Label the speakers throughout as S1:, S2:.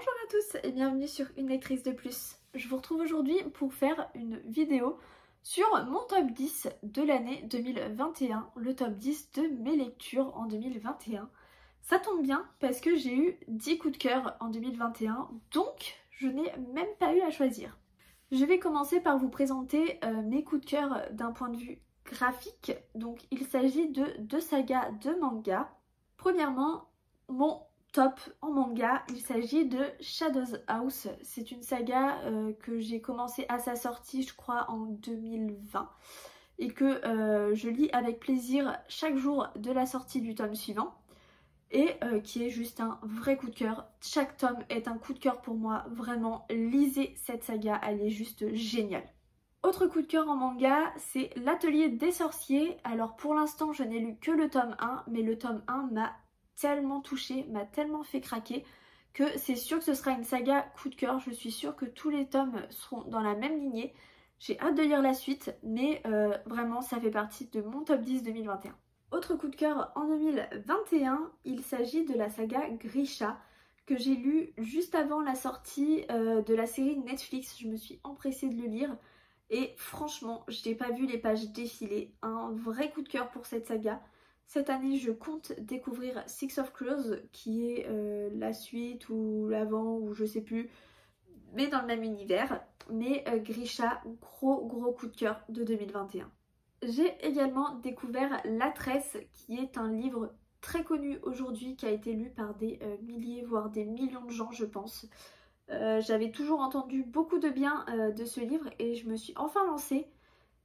S1: Bonjour à tous et bienvenue sur Une lectrice de plus. Je vous retrouve aujourd'hui pour faire une vidéo sur mon top 10 de l'année 2021, le top 10 de mes lectures en 2021. Ça tombe bien parce que j'ai eu 10 coups de cœur en 2021, donc je n'ai même pas eu à choisir. Je vais commencer par vous présenter mes coups de cœur d'un point de vue graphique. Donc il s'agit de deux sagas de manga. Premièrement, mon top en manga, il s'agit de Shadows House. C'est une saga que j'ai commencé à sa sortie, je crois, en 2020 et que je lis avec plaisir chaque jour de la sortie du tome suivant et qui est juste un vrai coup de cœur. Chaque tome est un coup de cœur pour moi, vraiment, lisez cette saga, elle est juste géniale. Autre coup de cœur en manga, c'est l'Atelier des sorciers. Alors pour l'instant, je n'ai lu que le tome 1, mais le tome 1 m'a tellement touchée, m'a tellement fait craquer que c'est sûr que ce sera une saga coup de cœur. Je suis sûre que tous les tomes seront dans la même lignée. J'ai hâte de lire la suite, mais vraiment ça fait partie de mon top 10 2021. Autre coup de cœur en 2021, il s'agit de la saga Grisha que j'ai lu juste avant la sortie de la série Netflix. Je me suis empressée de le lire et franchement, je n'ai pas vu les pages défiler. Un vrai coup de cœur pour cette saga. Cette année, je compte découvrir Six of Crows, qui est la suite ou l'avant, ou je sais plus, mais dans le même univers. Mais Grisha, gros coup de cœur de 2021. J'ai également découvert La Tresse, qui est un livre très connu aujourd'hui, qui a été lu par des milliers, voire des millions de gens, je pense. J'avais toujours entendu beaucoup de bien de ce livre et je me suis enfin lancée.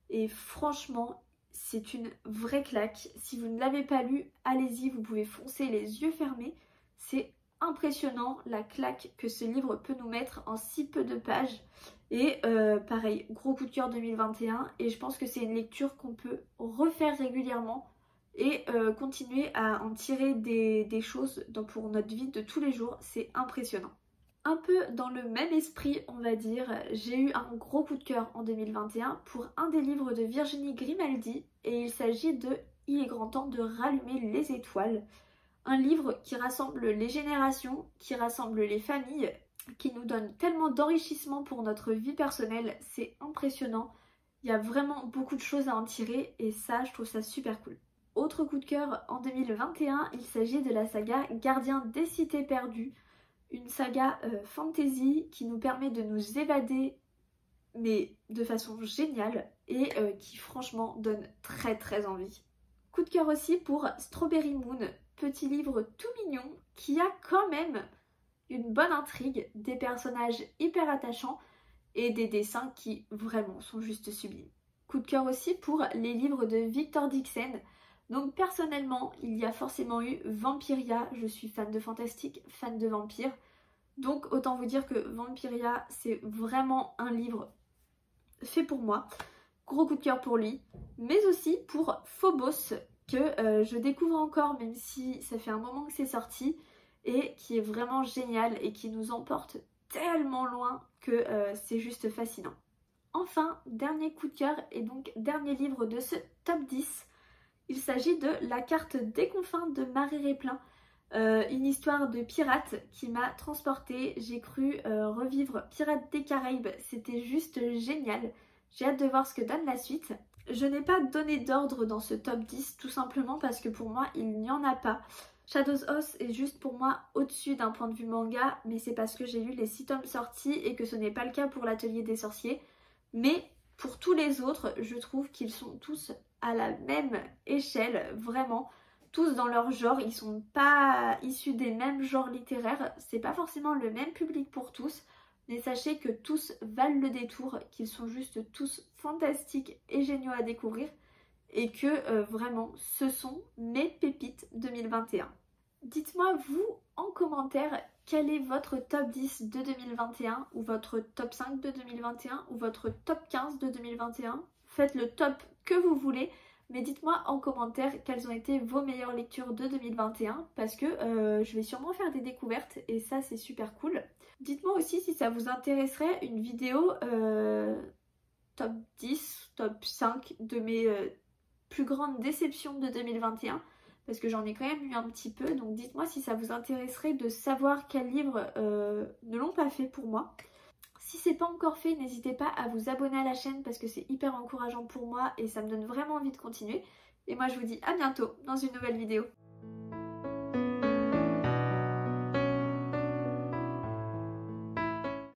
S1: Et franchement, c'est une vraie claque. Si vous ne l'avez pas lu, allez-y, vous pouvez foncer les yeux fermés. C'est impressionnant la claque que ce livre peut nous mettre en si peu de pages. Et pareil, gros coup de cœur 2021. Et je pense que c'est une lecture qu'on peut refaire régulièrement et continuer à en tirer des choses pour notre vie de tous les jours. C'est impressionnant. Un peu dans le même esprit, on va dire, j'ai eu un gros coup de cœur en 2021 pour un des livres de Virginie Grimaldi et il s'agit de « Il est grand temps de rallumer les étoiles ». Un livre qui rassemble les générations, qui rassemble les familles, qui nous donne tellement d'enrichissement pour notre vie personnelle, c'est impressionnant. Il y a vraiment beaucoup de choses à en tirer et ça, je trouve ça super cool. Autre coup de cœur en 2021, il s'agit de la saga Gardien des cités perdues. Une saga fantasy qui nous permet de nous évader mais de façon géniale et qui franchement donne très envie. Coup de cœur aussi pour Strawberry Moon, petit livre tout mignon qui a quand même une bonne intrigue, des personnages hyper attachants et des dessins qui vraiment sont juste sublimes. Coup de cœur aussi pour les livres de Victor Dixon. Donc personnellement, il y a forcément eu Vampiria, je suis fan de fantastique, fan de vampires. Donc autant vous dire que Vampiria, c'est vraiment un livre fait pour moi. Gros coup de cœur pour lui. Mais aussi pour Phobos, que je découvre encore, même si ça fait un moment que c'est sorti, et qui est vraiment génial et qui nous emporte tellement loin que c'est juste fascinant. Enfin, dernier coup de cœur et donc dernier livre de ce top 10. Il s'agit de La carte des confins de Marie Réplin. Une histoire de pirate qui m'a transportée. J'ai cru revivre Pirates des Caraïbes. C'était juste génial. J'ai hâte de voir ce que donne la suite. Je n'ai pas donné d'ordre dans ce top 10 tout simplement parce que pour moi il n'y en a pas. Shadows House est juste pour moi au-dessus d'un point de vue manga, mais c'est parce que j'ai lu les 6 tomes sortis et que ce n'est pas le cas pour l'Atelier des sorciers. Mais pour tous les autres, je trouve qu'ils sont tous à la même échelle, vraiment. Tous dans leur genre, ils sont pas issus des mêmes genres littéraires, c'est pas forcément le même public pour tous, mais sachez que tous valent le détour, qu'ils sont juste tous fantastiques et géniaux à découvrir et que vraiment ce sont mes pépites 2021. Dites-moi vous en commentaire quel est votre top 10 de 2021 ou votre top 5 de 2021 ou votre top 15 de 2021. Faites le top que vous voulez. Mais dites-moi en commentaire quelles ont été vos meilleures lectures de 2021 parce que je vais sûrement faire des découvertes et ça c'est super cool. Dites-moi aussi si ça vous intéresserait une vidéo top 10, top 5 de mes plus grandes déceptions de 2021 parce que j'en ai quand même lu un petit peu, donc dites-moi si ça vous intéresserait de savoir quels livres ne l'ont pas fait pour moi. Si c'est pas encore fait, n'hésitez pas à vous abonner à la chaîne parce que c'est hyper encourageant pour moi et ça me donne vraiment envie de continuer. Et moi je vous dis à bientôt dans une nouvelle vidéo.